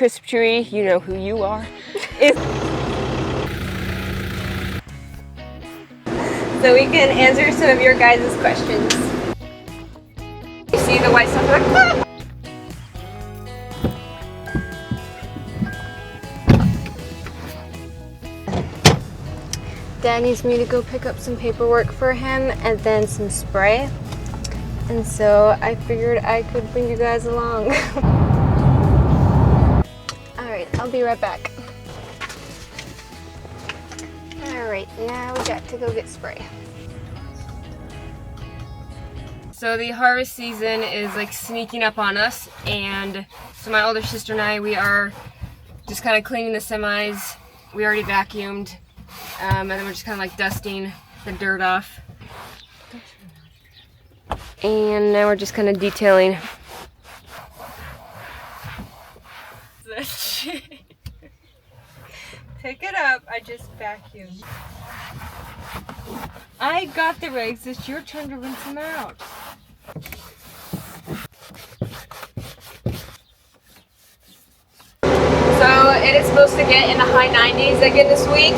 Crisp Tree, you know who you are. So we can answer some of your guys' questions. You see the white stuff like that? Dad needs me to go pick up some paperwork for him and then some spray. And so I figured I could bring you guys along. Alright, I'll be right back. Alright, now we got to go get spray. So the harvest season is like sneaking up on us, and so my older sister and I, we are just kind of cleaning the semis. We already vacuumed, and then we're just kind of like dusting the dirt off. And now we're just kind of detailing. Pick it up, I just vacuumed. I got the rags, it's your turn to rinse them out. So it is supposed to get in the high 90s again this week,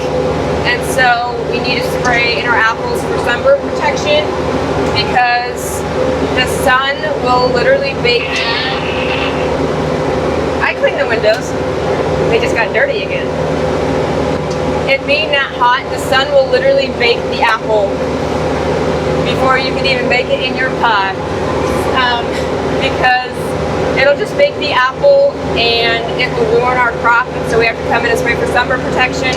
and so we need to spray in our apples for sunburn protection because the sun will literally bake. I cleaned the windows, they just got dirty again. It being that hot, the sun will literally bake the apple before you can even bake it in your pie, because it'll just bake the apple and it will ruin our crop, and so we have to come in and spray for sunburn protection.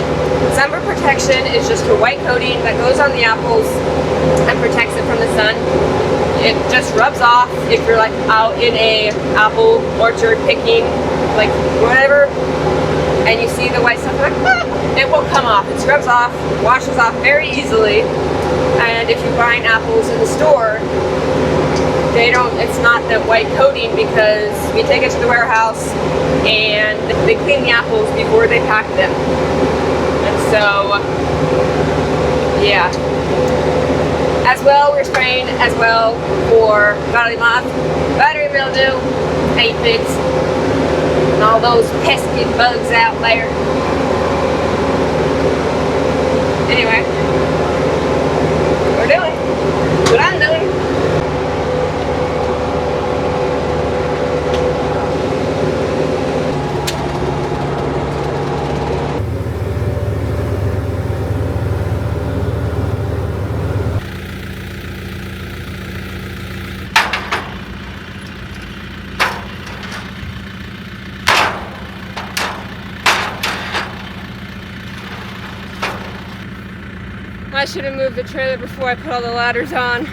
Sunburn protection is just a white coating that goes on the apples and protects it from the sun. It just rubs off if you're like out in a apple orchard picking, like whatever, and you see the white stuff, like, it will come off. It scrubs off, washes off very easily, and if you're buying apples in the store, it's not the white coating because we take it to the warehouse and they clean the apples before they pack them. And so, yeah. As well, we're spraying as well for valley moth, battery mildew, aphids, and all those pesky bugs out there. Anyway, we're doing what I'm doing. I should have moved the trailer before I put all the ladders on.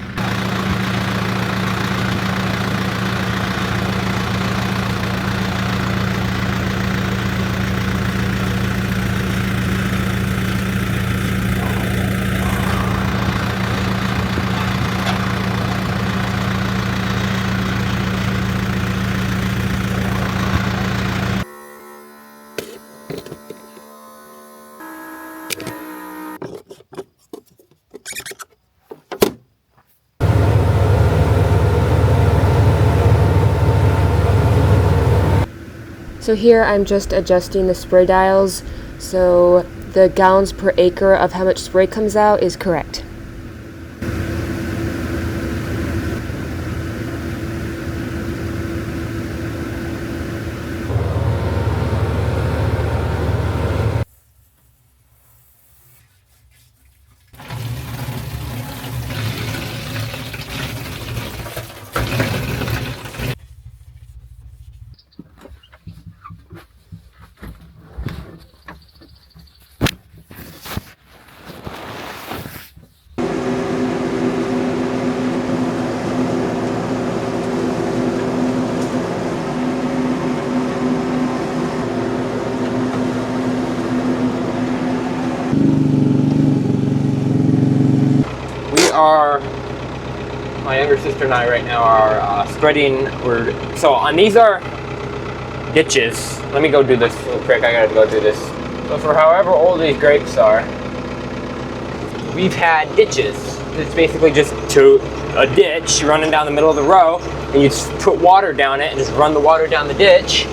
So here I'm just adjusting the spray dials so the gallons per acre of how much spray comes out is correct. My younger sister and I right now are spreading. So on these are ditches. Let me go do this real quick. I gotta go do this. So for however old these grapes are, we've had ditches. It's basically just a ditch running down the middle of the row, and you just put water down it and just run the water down the ditch,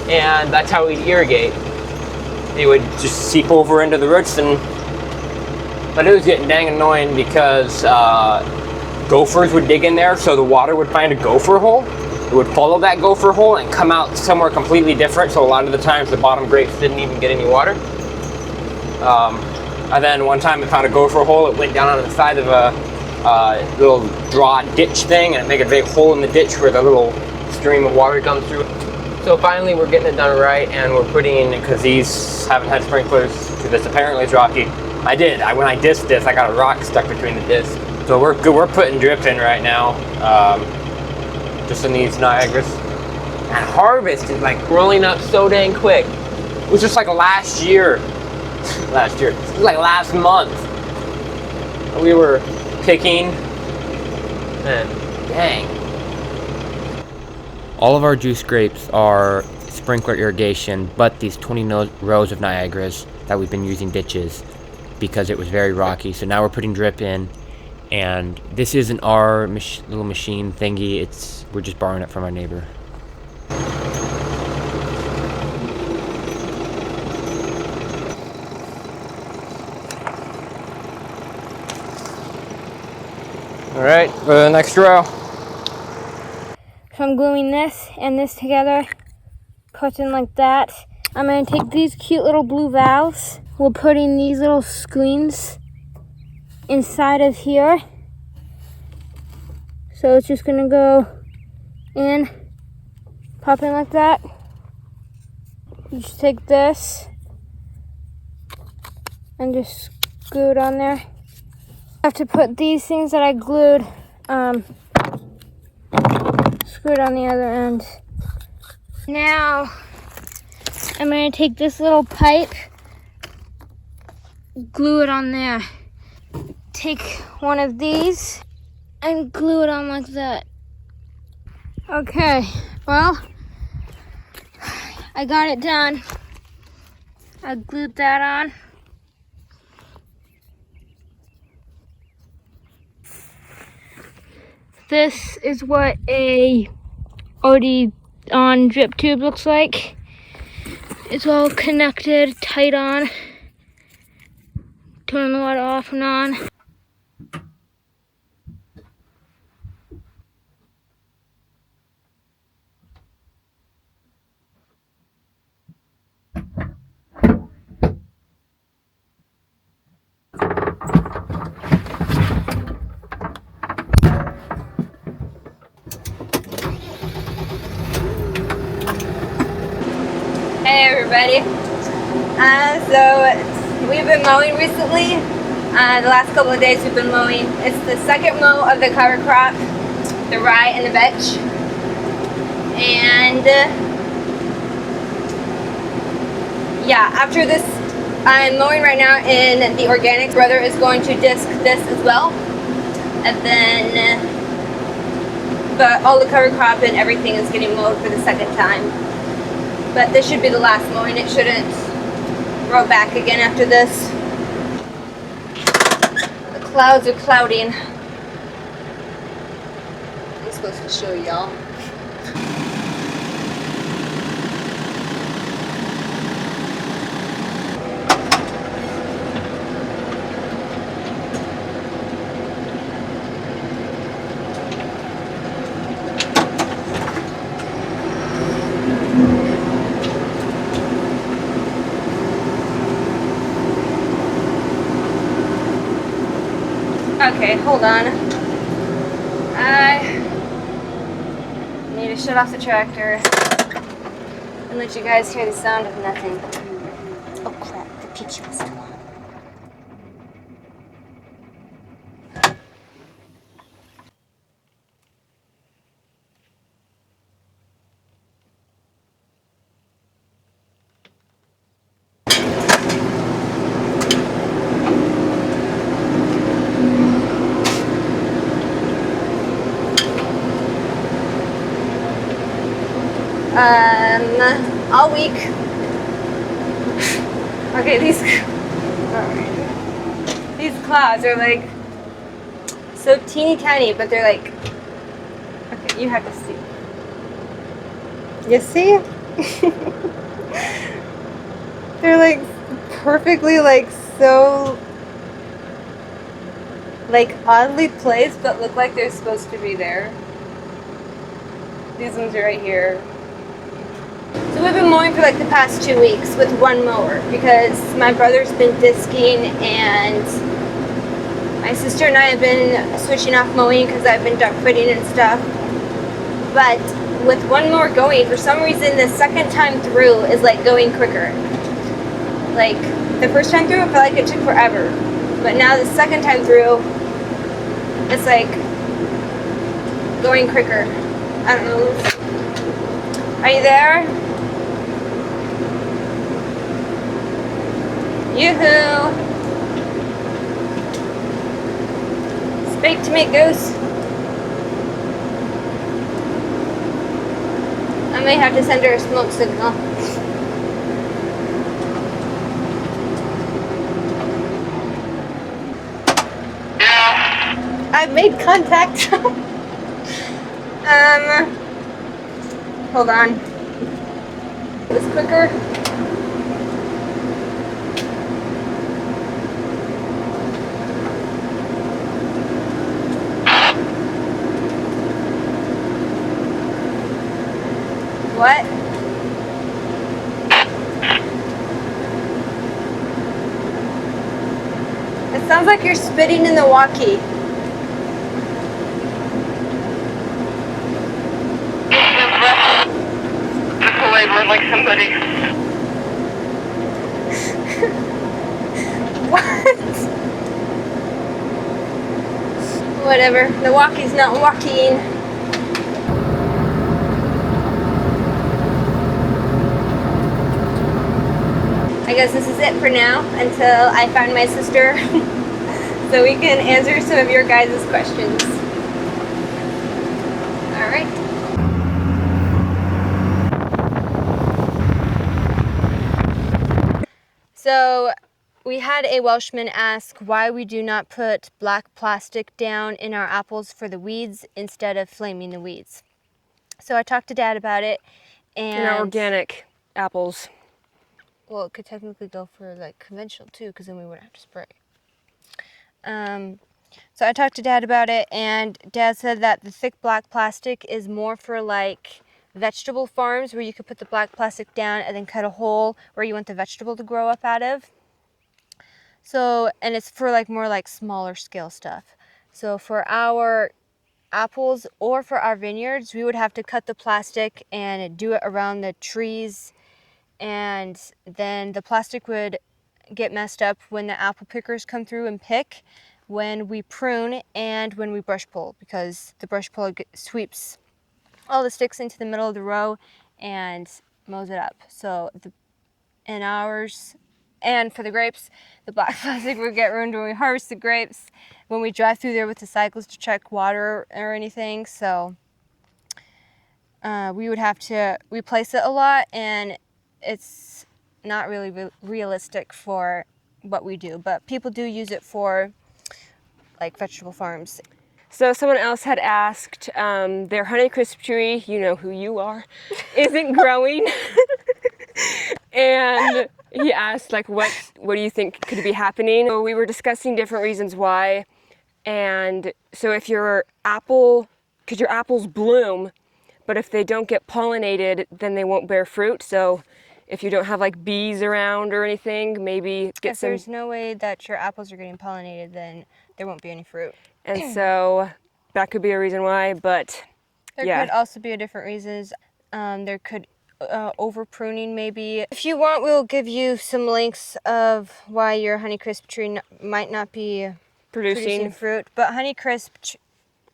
and that's how we'd irrigate. They would just seep over into the roots, but it was getting dang annoying because gophers would dig in there, so the water would find a gopher hole. It would follow that gopher hole and come out somewhere completely different, so a lot of the times the bottom grapes didn't even get any water. And then one time it found a gopher hole, it went down on the side of a little draw ditch thing, and it made a big hole in the ditch where the little stream of water comes through. So finally we're getting it done right, and we're putting, because these haven't had sprinklers to this, apparently it's rocky. When I disced this, I got a rock stuck between the discs. So we're good, we're putting drip in right now, just in these Niagaras. And harvest is like rolling up so dang quick. It was just like last year, it was like last month. We were picking, and dang. All of our juice grapes are sprinkler irrigation, but these 20 rows of Niagaras that we've been using ditches because it was very rocky. So now we're putting drip in, and this isn't our little machine thingy. We're just borrowing it from our neighbor. All right, for the next row. So I'm gluing this and this together, cutting like that. I'm going to take these cute little blue valves. We're putting these little screens inside of here. So it's just going to go in, pop in like that. You just take this and just glue it on there. I have to put these things that I glued, screwed on the other end. Now, I'm going to take this little pipe, glue it on there. Take one of these and glue it on like that. Okay, well, I got it done. I glued that on. This is what a already on drip tube looks like. It's all connected, tight on. Turn the water off and on. Hey everybody. So we've been mowing recently. The last couple of days we've been mowing. It's the second mow of the cover crop, the rye and the vetch. And yeah, after this, I'm mowing right now in the organic. Brother is going to disc this as well. And then, but all the cover crop and everything is getting mowed for the second time. But this should be the last mowing. It shouldn't grow back again after this. The clouds are clouding. I'm supposed to show y'all. Okay, hold on. I need to shut off the tractor and let you guys hear the sound of nothing. Oh crap, the peach was still on. All week. Okay, these clouds are like so teeny tiny, but they're like, okay, you have to see. You see? They're like perfectly like so like oddly placed, but look like they're supposed to be there. These ones are right here. So we've been mowing for like the past 2 weeks with one mower because my brother's been disking and my sister and I have been switching off mowing because I've been duck footing and stuff. But with one mower going, for some reason the second time through is like going quicker. Like the first time through, I felt like it took forever. But now the second time through, it's like going quicker. I don't know. Are you there? Yoo-hoo! Speak to me, goose. I may have to send her a smoke signal. I've made contact. Hold on. This quicker. What? It sounds like you're spitting in the walkie. Like somebody. What? Whatever. The walkie's not walking. I guess this is it for now until I find my sister so we can answer some of your guys' questions. Alright. So we had a Welshman ask why we do not put black plastic down in our apples for the weeds instead of flaming the weeds. So I talked to Dad about it, and In our organic apples. well, it could technically go for like conventional too, because then we wouldn't have to spray. So I talked to Dad about it, and Dad said that the thick black plastic is more for like vegetable farms where you could put the black plastic down and then cut a hole where you want the vegetable to grow up out of. So, and it's for like more like smaller scale stuff. So for our apples or for our vineyards, we would have to cut the plastic and do it around the trees, and then the plastic would get messed up when the apple pickers come through and pick, when we prune, and when we brush pull, because the brush pull sweeps all the sticks into the middle of the row and mows it up. So in ours, and for the grapes, the black plastic would get ruined when we harvest the grapes, when we drive through there with the cycles to check water or anything. So we would have to replace it a lot, and it's not really realistic for what we do, but people do use it for like vegetable farms. So someone else had asked, their Honeycrisp tree, you know who you are, isn't growing. And he asked, like, what do you think could be happening? So we were discussing different reasons why. And so if your apples bloom, but if they don't get pollinated, then they won't bear fruit. So if you don't have like bees around or anything, maybe If there's no way that your apples are getting pollinated, then there won't be any fruit. And so that could be a reason why, but There yeah. could also be different reasons. There could over pruning maybe. If you want, we'll give you some links of why your Honeycrisp tree might not be producing fruit. But Honeycrisp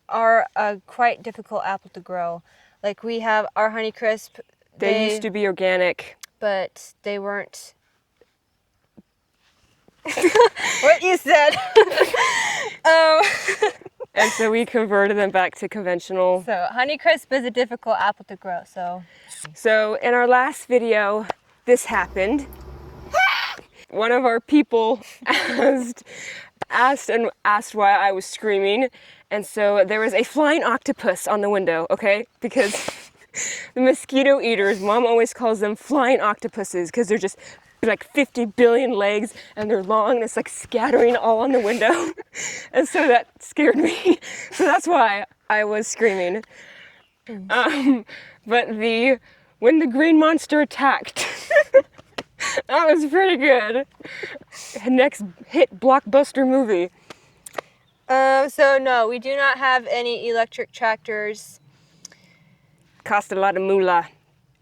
are a quite difficult apple to grow. Like we have our Honeycrisp. They used to be organic. But they weren't. What you said. And so we converted them back to conventional. So Honeycrisp is a difficult apple to grow. So in our last video, this happened. One of our people asked why I was screaming, and so there was a flying octopus on the window. Okay, because The mosquito eaters, Mom always calls them flying octopuses because they're just like 50 billion legs and they're long and it's like scattering all on the window. And so that scared me. So that's why I was screaming. But when the green monster attacked, that was pretty good. Next hit blockbuster movie. So no, we do not have any electric tractors. Cost a lot of moolah.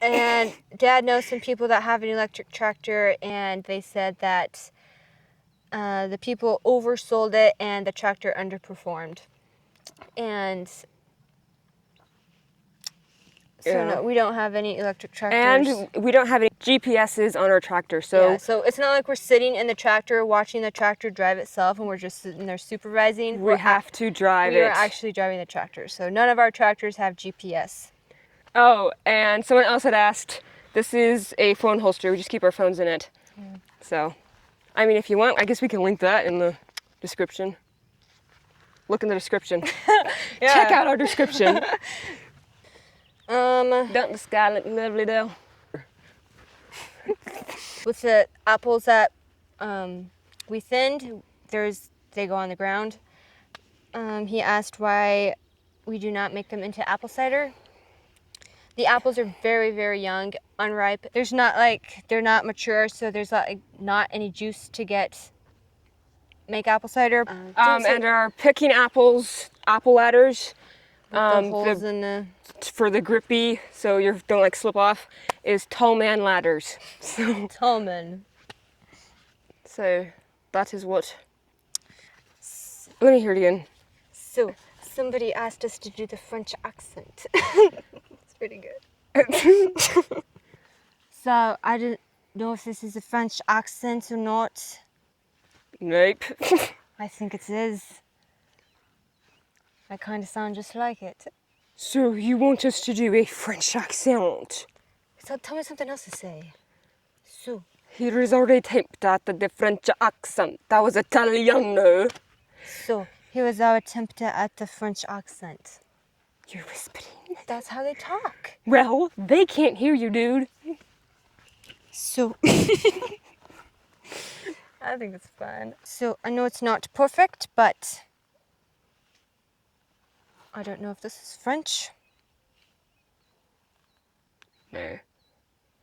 And Dad knows some people that have an electric tractor, and they said that the people oversold it and the tractor underperformed. And so Yeah. no, we don't have any electric tractors. And we don't have any GPSs on our tractor, so Yeah, so it's not like we're sitting in the tractor watching the tractor drive itself and we're just sitting there supervising. we have to drive We it. are actually driving the tractor. So none of our tractors have GPS. Oh, and someone else had asked, this is a phone holster. We just keep our phones in it. So, I mean, if you want, I guess we can link that in the description. Look in the description. Check out our description. Don't the sky look lovely though? With the apples that we thinned, they go on the ground. He asked why we do not make them into apple cider. The apples are very, very young, unripe. They're not mature, so there's not any juice to make apple cider. And our picking apples, apple ladders, the holes in the... for the grippy, so you don't like slip off, is tall man ladders. So Tallman. That is what. Let me hear it again. So, somebody asked us to do the French accent. It's pretty good. So, I don't know if this is a French accent or not. Nope. I think it is. I kind of sound just like it. So you want us to do a French accent? So, tell me something else to say. So, He has already typed out the French accent. That was Italiano. here is our attempt at the French accent. You're whispering. That's how they talk. Well, they can't hear you, dude. So, I think it's fun. so I know it's not perfect, but I don't know if this is French. No.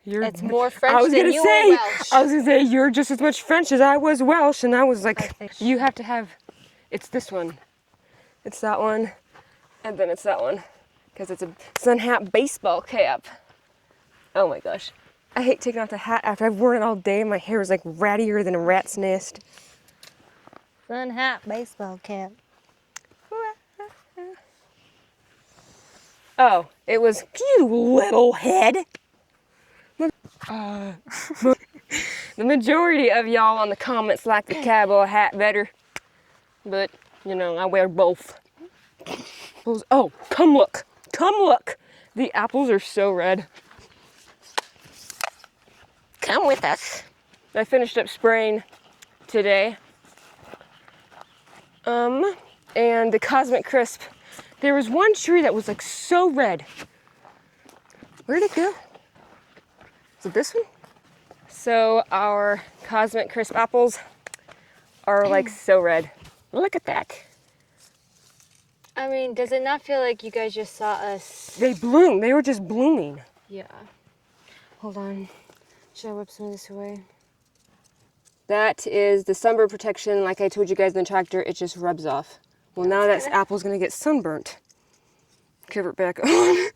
It's more French than you are Welsh. I was gonna say, you're just as much French as I was Welsh, and I was like, you have to have, it's this one. It's that one, and then it's that one. Because it's a sun hat baseball cap. Oh my gosh. I hate taking off the hat after I've worn it all day. My hair is like rattier than a rat's nest. Sun hat, baseball cap. Oh, it was, you little head. The majority of y'all on the comments like the cowboy hat better. But, you know, I wear both. Oh, come look. Come look. The apples are so red. Come with us. I finished up spraying today. And the Cosmic Crisp. There was one tree that was like so red. Where'd it go? Is it this one? So our Cosmic Crisp apples are like so red. Look at that. I mean, does it not feel like you guys just saw us? They bloom. They were just blooming. Yeah. Hold on. Should I whip some of this away? That is the sunburn protection. Like I told you guys in the tractor, it just rubs off. Well, now that apple's gonna get sunburnt. Cover it back on.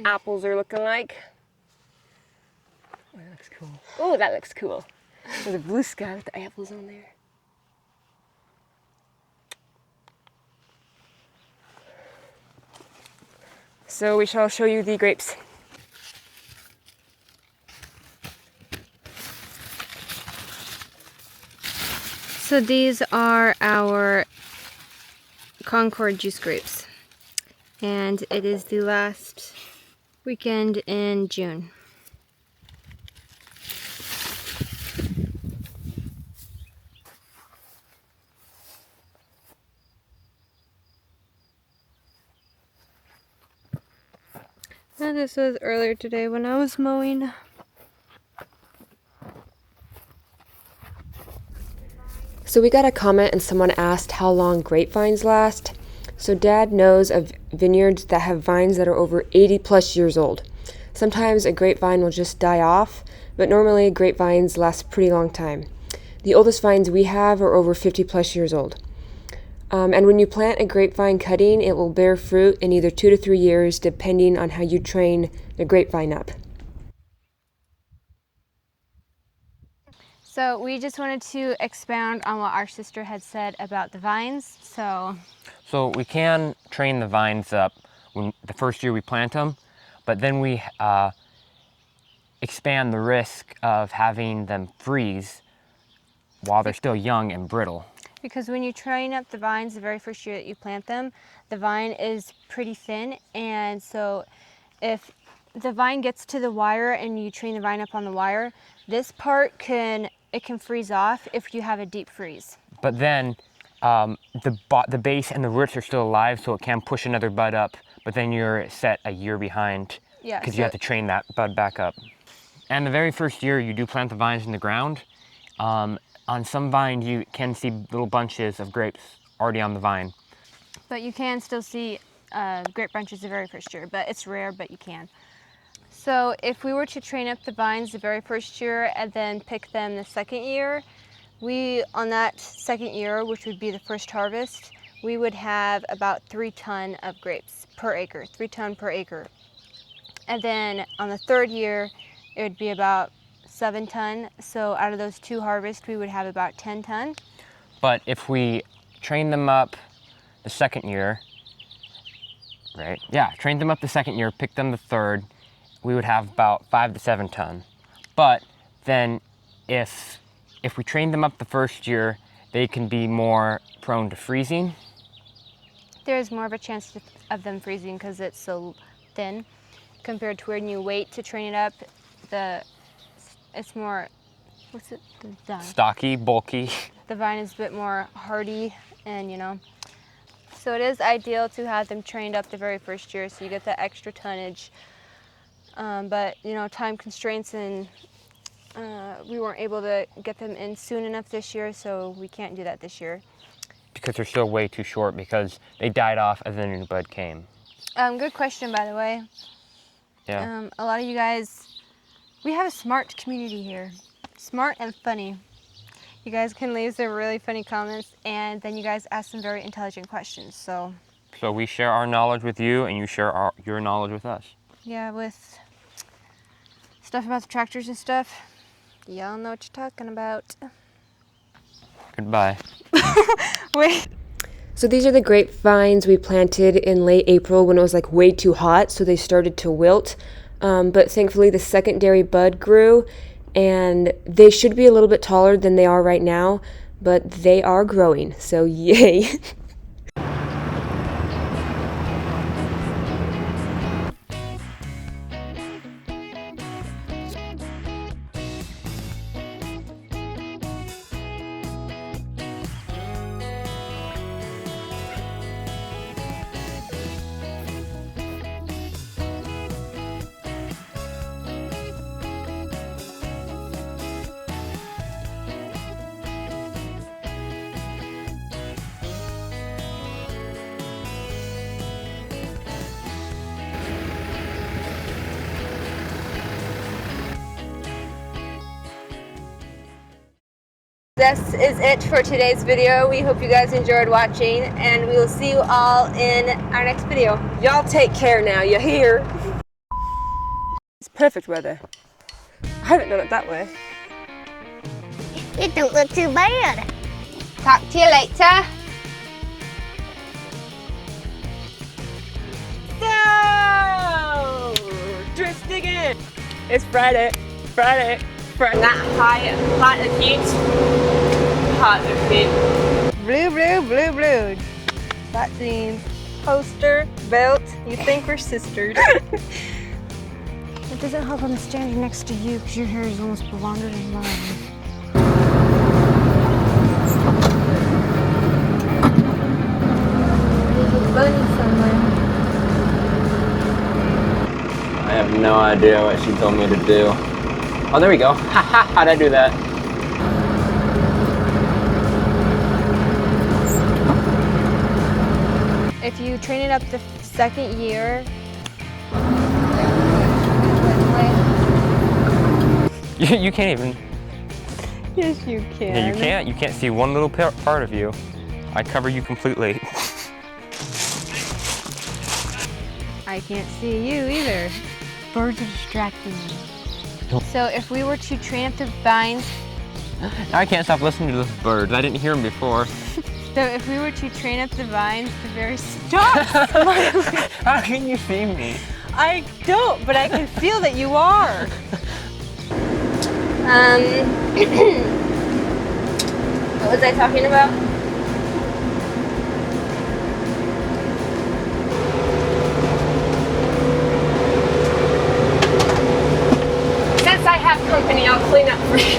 Apples are looking like. Oh, that looks cool. Oh, that looks cool. There's a blue sky with the apples on there. So we shall show you the grapes. So these are our Concord juice grapes. And it is the last weekend in June. This was earlier today when I was mowing. So we got a comment and someone asked how long grapevines last. So Dad knows of vineyards that have vines that are over 80 plus years old. Sometimes a grapevine will just die off, but normally grapevines last a pretty long time. The oldest vines we have are over 50 plus years old. And when you plant a grapevine cutting, it will bear fruit in either 2 to 3 years, depending on how you train the grapevine up. So we just wanted to expound on what our sister had said about the vines. So we can train the vines up when the first year we plant them, but then we expand the risk of having them freeze while they're still young and brittle. because when you train up the vines the very first year that you plant them, the vine is pretty thin, and so if the vine gets to the wire and you train the vine up on the wire, this part can freeze off if you have a deep freeze. But then the base and the roots are still alive, so it can push another bud up, but then you're set a year behind because you have to train that bud back up. And the very first year you do plant the vines in the ground. On some vines you can see little bunches of grapes already on the vine. But you can still see grape bunches the very first year, but it's rare, but you can. So if we were to train up the vines the very first year and then pick them the second year, on that second year, which would be the first harvest, we would have about 3 tons of grapes per acre, 3 tons per acre. And then on the third year, it would be about 7 tons. So out of those 2 harvests, we would have about 10 tons. But if we train them up the second year, right? Yeah, train them up the second year, pick them the third, we would have about 5 to 7 tons. But then if we train them up the first year, they can be more prone to freezing. There's more of a chance of them freezing because it's so thin compared to when you wait to train it up. It's more, stocky, bulky. The vine is a bit more hardy, and so it is ideal to have them trained up the very first year so you get that extra tonnage. But time constraints, and we weren't able to get them in soon enough this year, so we can't do that this year. Because they're still way too short because they died off as the new bud came. Good question, by the way. Yeah. A lot of you guys, we have a smart community here. Smart and funny. You guys can leave some really funny comments, and then you guys ask some very intelligent questions. So we share our knowledge with you, and you share your knowledge with us. Yeah, with stuff about the tractors and stuff. Y'all know what you're talking about. Goodbye. Wait. So these are the grapevines we planted in late April when it was like way too hot, so they started to wilt. But thankfully the secondary bud grew, and they should be a little bit taller than they are right now, but they are growing, so yay. This is it for today's video. We hope you guys enjoyed watching, and we will see you all in our next video. Y'all take care now, you hear? It's perfect weather. I haven't done it that way. It don't look too bad. Talk to you later. So, twist again. It's Friday. Not hot and heat. Hot and heat. Blue. That jeans. Poster, belt. You think we're sisters. It doesn't help I'm standing next to you because your hair is almost blonder than mine. There's a bunny somewhere. no idea what she told me to do. Oh, there we go. Ha ha, how'd I do that? If you train it up the second year, You can't even. Yes, you can. Yeah, you can't. You can't see one little part of you. I cover you completely. I can't see you either. Birds are distracting me. So if we were to train up the vines, I can't stop listening to those birds. I didn't hear them before. so if we were to train up the vines, the very stop. How can you see me? I don't, but I can feel that you are. What was I talking about? Since I have company, I'll clean up for you.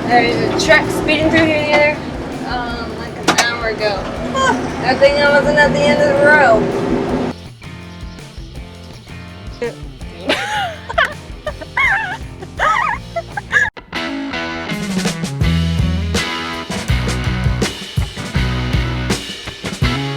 There's a truck speeding through here the other, like an hour ago. That thing wasn't at the end of the road.